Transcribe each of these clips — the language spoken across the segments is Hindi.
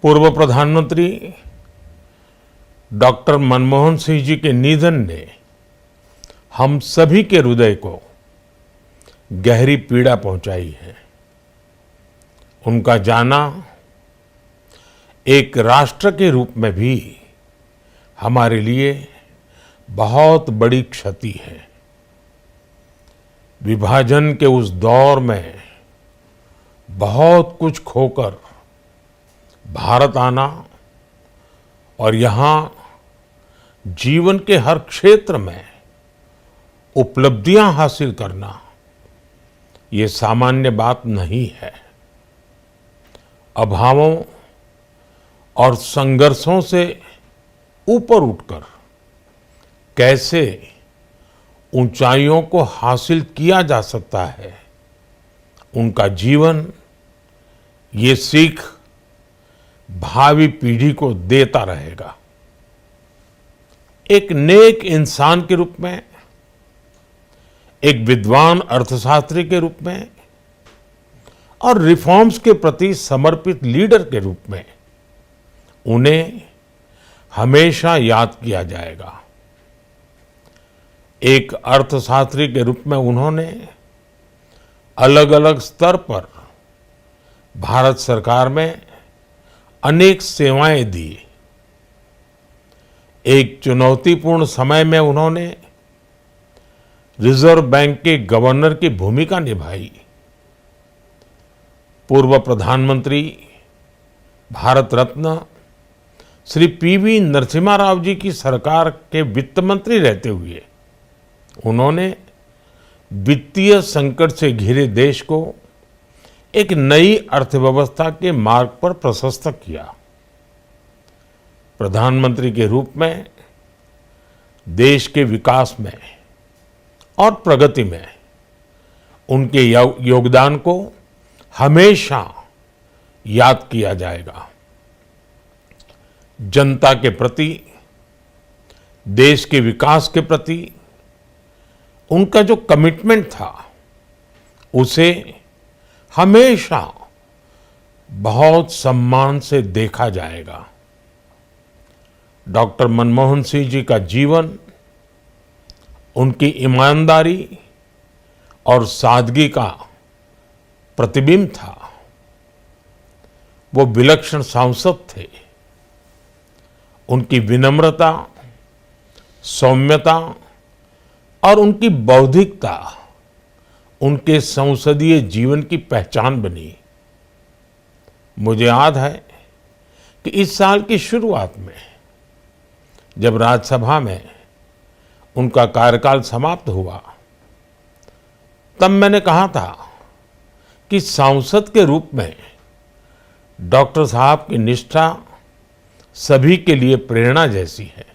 पूर्व प्रधानमंत्री डॉक्टर मनमोहन सिंह जी के निधन ने हम सभी के हृदय को गहरी पीड़ा पहुंचाई है। उनका जाना एक राष्ट्र के रूप में भी हमारे लिए बहुत बड़ी क्षति है। विभाजन के उस दौर में बहुत कुछ खोकर भारत आना और यहाँ जीवन के हर क्षेत्र में उपलब्धियां हासिल करना ये सामान्य बात नहीं है। अभावों और संघर्षों से ऊपर उठकर कैसे ऊंचाइयों को हासिल किया जा सकता है, उनका जीवन ये सीख भावी पीढ़ी को देता रहेगा। एक नेक इंसान के रूप में, एक विद्वान अर्थशास्त्री के रूप में और रिफॉर्म्स के प्रति समर्पित लीडर के रूप में उन्हें हमेशा याद किया जाएगा। एक अर्थशास्त्री के रूप में उन्होंने अलग अलग स्तर पर भारत सरकार में अनेक सेवाएं दी। एक चुनौतीपूर्ण समय में उन्होंने रिजर्व बैंक के गवर्नर की भूमिका निभाई। पूर्व प्रधानमंत्री भारत रत्न श्री पीवी नरसिम्हा राव जी की सरकार के वित्त मंत्री रहते हुए उन्होंने वित्तीय संकट से घिरे देश को एक नई अर्थव्यवस्था के मार्ग पर प्रशस्त किया। प्रधानमंत्री के रूप में देश के विकास में और प्रगति में उनके योगदान को हमेशा याद किया जाएगा। जनता के प्रति, देश के विकास के प्रति उनका जो कमिटमेंट था उसे हमेशा बहुत सम्मान से देखा जाएगा। डॉक्टर मनमोहन सिंह जी का जीवन उनकी ईमानदारी और सादगी का प्रतिबिंब था। वो विलक्षण सांसद थे। उनकी विनम्रता, सौम्यता और उनकी बौद्धिकता उनके संसदीय जीवन की पहचान बनी। मुझे याद है कि इस साल की शुरुआत में जब राज्यसभा में उनका कार्यकाल समाप्त हुआ, तब मैंने कहा था कि सांसद के रूप में डॉक्टर साहब की निष्ठा सभी के लिए प्रेरणा जैसी है।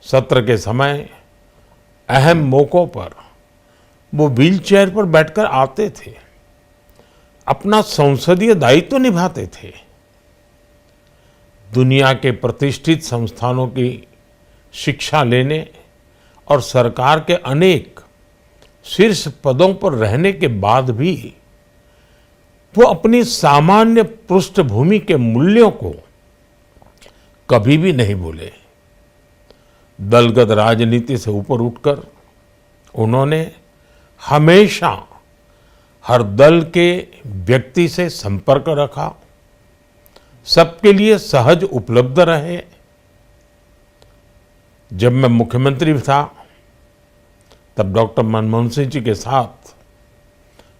सत्र के समय अहम मौकों पर वो व्हीलचेयर पर बैठकर आते थे, अपना संसदीय दायित्व निभाते थे। दुनिया के प्रतिष्ठित संस्थानों की शिक्षा लेने और सरकार के अनेक शीर्ष पदों पर रहने के बाद भी वो अपनी सामान्य पृष्ठभूमि के मूल्यों को कभी भी नहीं भूले। दलगत राजनीति से ऊपर उठकर उन्होंने हमेशा हर दल के व्यक्ति से संपर्क रखा, सबके लिए सहज उपलब्ध रहे। जब मैं मुख्यमंत्री था तब डॉक्टर मनमोहन सिंह जी के साथ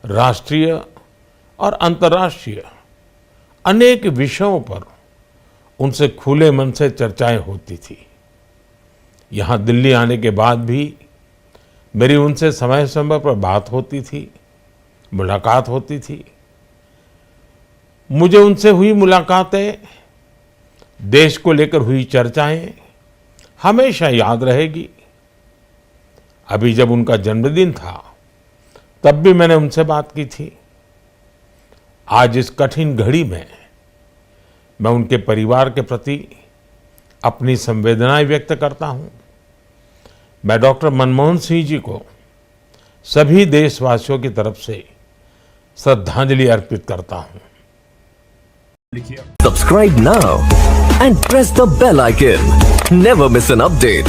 राष्ट्रीय और अंतर्राष्ट्रीय अनेक विषयों पर उनसे खुले मन से चर्चाएं होती थी। यहाँ दिल्ली आने के बाद भी मेरी उनसे समय समय पर बात होती थी, मुलाकात होती थी। मुझे उनसे हुई मुलाकातें, देश को लेकर हुई चर्चाएं हमेशा याद रहेगी। अभी जब उनका जन्मदिन था तब भी मैंने उनसे बात की थी। आज इस कठिन घड़ी में मैं उनके परिवार के प्रति अपनी संवेदनाएं व्यक्त करता हूं। मैं डॉक्टर मनमोहन सिंह जी को सभी देशवासियों की तरफ से श्रद्धांजलि अर्पित करता हूं। Subscribe now and press the bell icon. Never miss an update.